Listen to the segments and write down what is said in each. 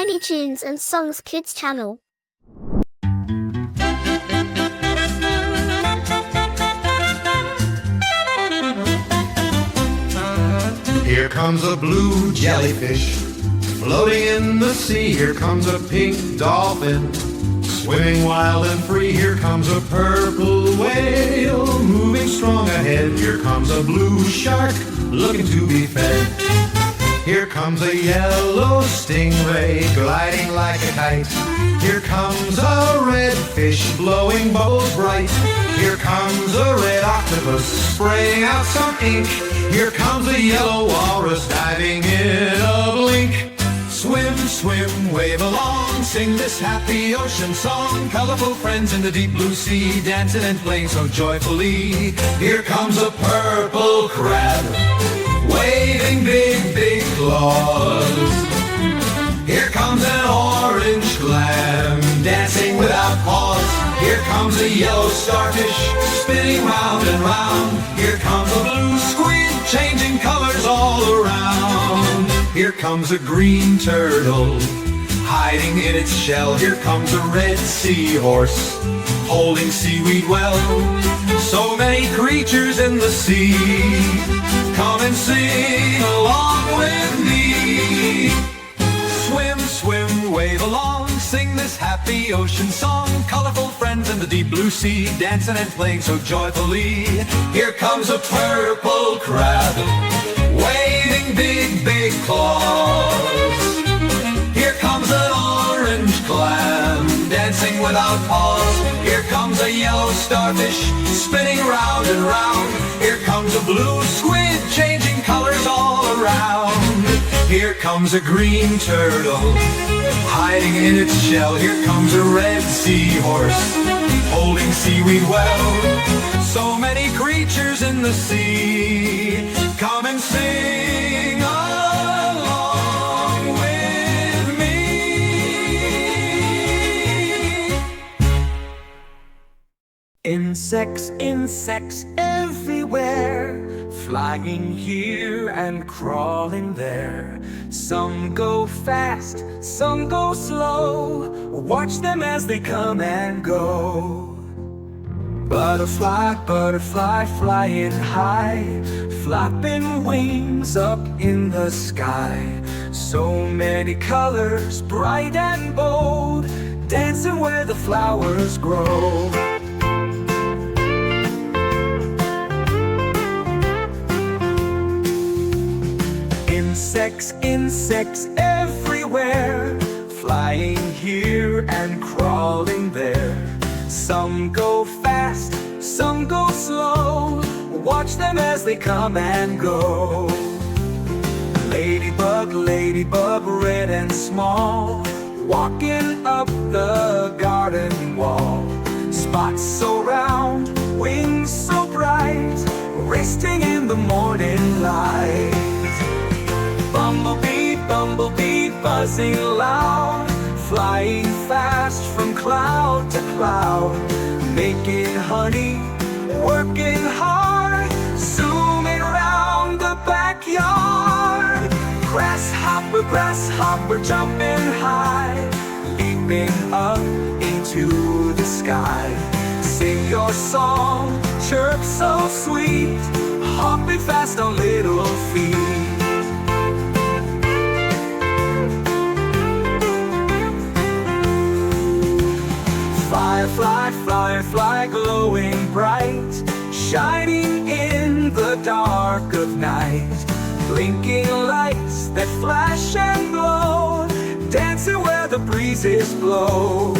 Tiny Tunes and Songs Kids channel. Here comes a blue jellyfish floating in the sea. Here comes a pink dolphin swimming wild and free. Here comes a purple whale moving strong ahead. Here comes a blue shark looking to be fed. Here comes a yellow stingray gliding like a kite. Here comes a red fish blowing bubbles bright. Here comes a red octopus spraying out some ink. Here comes a yellow walrus diving in a blink. Swim, swim, wave along, sing this happy ocean song. Colorful friends in the deep blue sea, dancing and playing so joyfully. Here comes a purple crab, waving big, big claws. Here comes an orange clam, dancing without pause. Here comes a yellow starfish, spinning round and round. Here comes a blue squid, changing colors all around. Here comes a green turtle, hiding in its shell. Here comes a red seahorse, holding seaweed well. So many creatures in the sea, come and sing along with me. Swim, swim, wave along, sing this happy ocean song. Colorful friends in the deep blue sea, dancing and playing so joyfully. Here comes a purple crab, waving big, big claws. Here comes an orange clam, dancing without pause. Here comes a yellow starfish, spinning round and round. Here comes a blue squid, changing colors all around. Here comes a green turtle, hiding in its shell. Here comes a red seahorse, holding seaweed well. So many creatures in the sea, come and sing along with me. Insects, insects everywhere, flying here and crawling there. Some go fast, some go slow. Watch them as they come and go. Butterfly, butterfly, flying high, flapping wings up in the sky. So many colors, bright and bold, dancing where the flowers grow. Insects, insects everywhere, flying here and crawling there. Some go fast, some go slow. Watch them as they come and go. Ladybug, ladybug, red and small, walking up the garden wall. Spots so round, wings so bright, resting in the morning light. Bumblebee, bumblebee, buzzing loud, flying fast from cloud to cloud, making honey, working hard, zooming round the backyard. Grasshopper, grasshopper, jumping high, leaping up into the sky. Sing your song, chirp so sweet, hopping fast on little feet. Firefly, firefly, glowing bright, shining in the dark of night. Blinking lights that flash and glow, dancing where the breezes blow.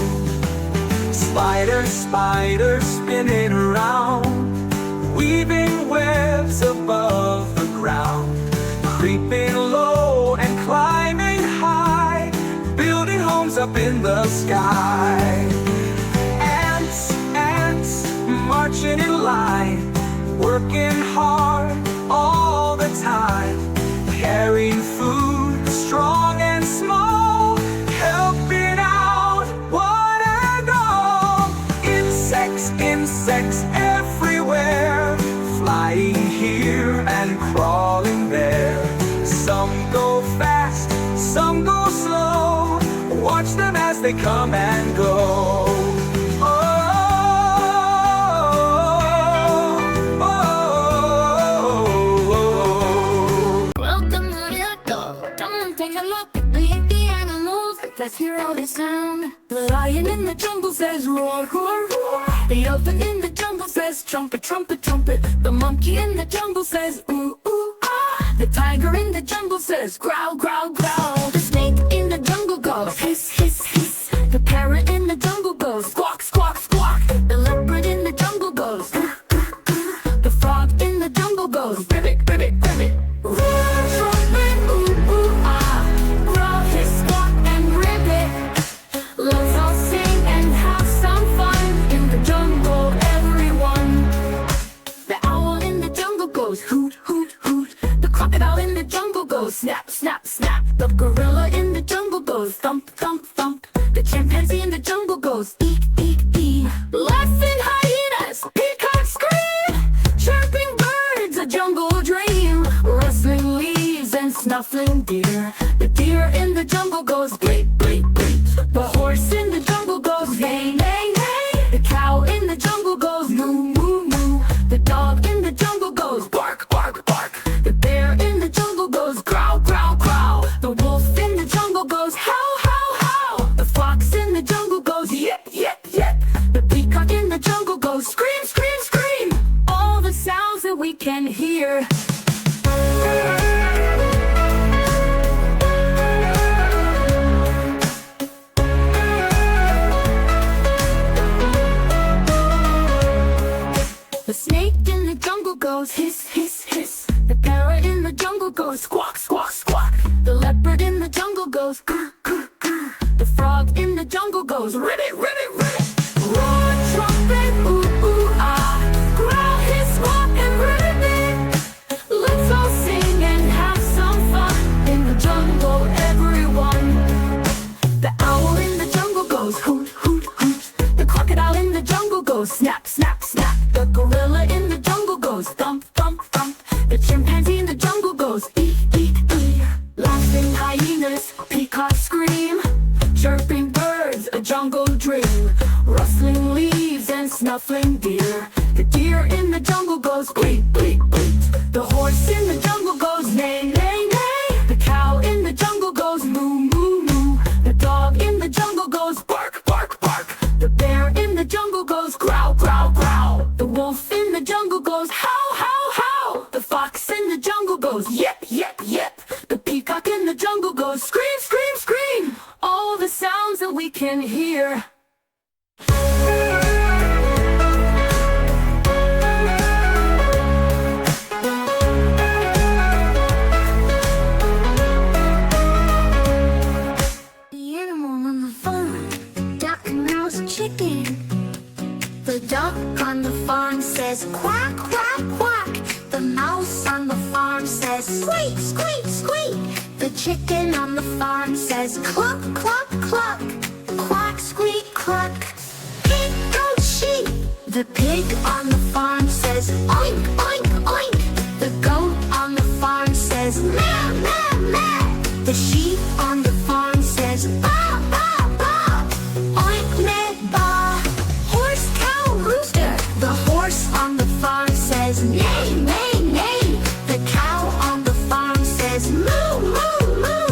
Spider, spider, spinning around, weaving webs above the ground. Creeping low and climbing high, building homes up in the sky. Marching in line, working hard all the time, carrying food, strong and small, helping out one and all. Insects, insects everywhere, flying here and crawling there. Some go fast, some go slow. watch them as they come and go. Oh, oh, oh, oh. Welcome to the dog. Come take a look at the animals. Let's hear all they sound. The lion in the jungle says roar, roar, roar. The elephant in the jungle says trumpet, trumpet, trumpet. The monkey in the jungle says ooh, ooh, ah. The tiger in the jungle says growl, growl, growl. The snake in the jungle goes hiss, hiss, hiss. The parrot in the jungle goes squawk, squawk, squawk. The leopard in the jungle goes the frog in the jungle goes ribbit, ribbit, ribbit. Roar, trumpet, ooh, ooh, ah. Growl, hiss, squawk, and ribbit. Let's all sing and have some fun in the jungle, everyone. The owl in the jungle goes hoot, hoot, hoot. The crocodile in the jungle goes snap, snap, snap. The gorilla in the jungle goes thump, thump, thump. The chimpanzee in the jungle goes eek, eek, eek. Laughing hyenas, peacocks scream. Chirping birds, a jungle dream. Rustling leaves and snuffling deer. The deer in the jungle goes bleat, bleat, bleat. The horse in the jungle goes neigh, neigh, neigh. The cow in the jungle goes moo, moo, moo. The dog in the jungle goes bark, bark, bark. The bear in the jungle goes growl, growl, growl. The wolf in the jungle goes howl, howl, howl. The fox in the jungle goes yip, yip, yip. The peacock in the jungle goes scream, scream, scream. All the sounds that we can hear. The snake in the jungle goes hiss, hiss, hiss. The parrot in the jungle goes squawk, squawk, squawk. The leopard in the jungle goes grr, grr, grr. The frog in the jungle goes ribbit, ribbit, ribbit. Roar, trumpet, ooh, ooh, ah. Growl, hiss, squawk, and ribbit. Let's all sing and have some fun in the jungle, everyone. The owl in the jungle goes hoot, hoot, hoot. The crocodile in the jungle goes snap, snap, snap. The gorilla in the jungle goes thump, thump, thump. The chimpanzee in the jungle goes eek, eek, eek. Laughing hyenas, peacocks scream. Chirping birds, a jungle dream. Rustling leaves and snuffling deer. The deer in the jungle goes bleat, bleat, bleat. The horse in the jungle goes neigh, neigh, neigh. The cow in the jungle goes moo, moo, moo. The dog in the jungle goes bark, bark, bark. The bear in the jungle goes growl, growl, growl. The wolf in the jungle goes howl, howl, howl. The fox in the jungle goes yip, yip, yip. The peacock in the jungle goes scream, scream, scream. All the sounds that we can hear. The animal on the farm, duck, mouse, chicken. The duck on the farm says quack, quack, quack. The mouse on the farm says squeak, squeak, squeak. The chicken on the farm says cluck, cluck, cluck. Quack, squeak, cluck. Pig, goat, sheep. The pig on the farm says oink, oink, oink. The goat on the farm says meow, meow, meow. The sheep on the farm says baa, baa, baa. Oink, meh, baa. Horse, cow, rooster. The horse on the farm says neigh, neigh, neigh. The cow on the farm says moo, moo, moo.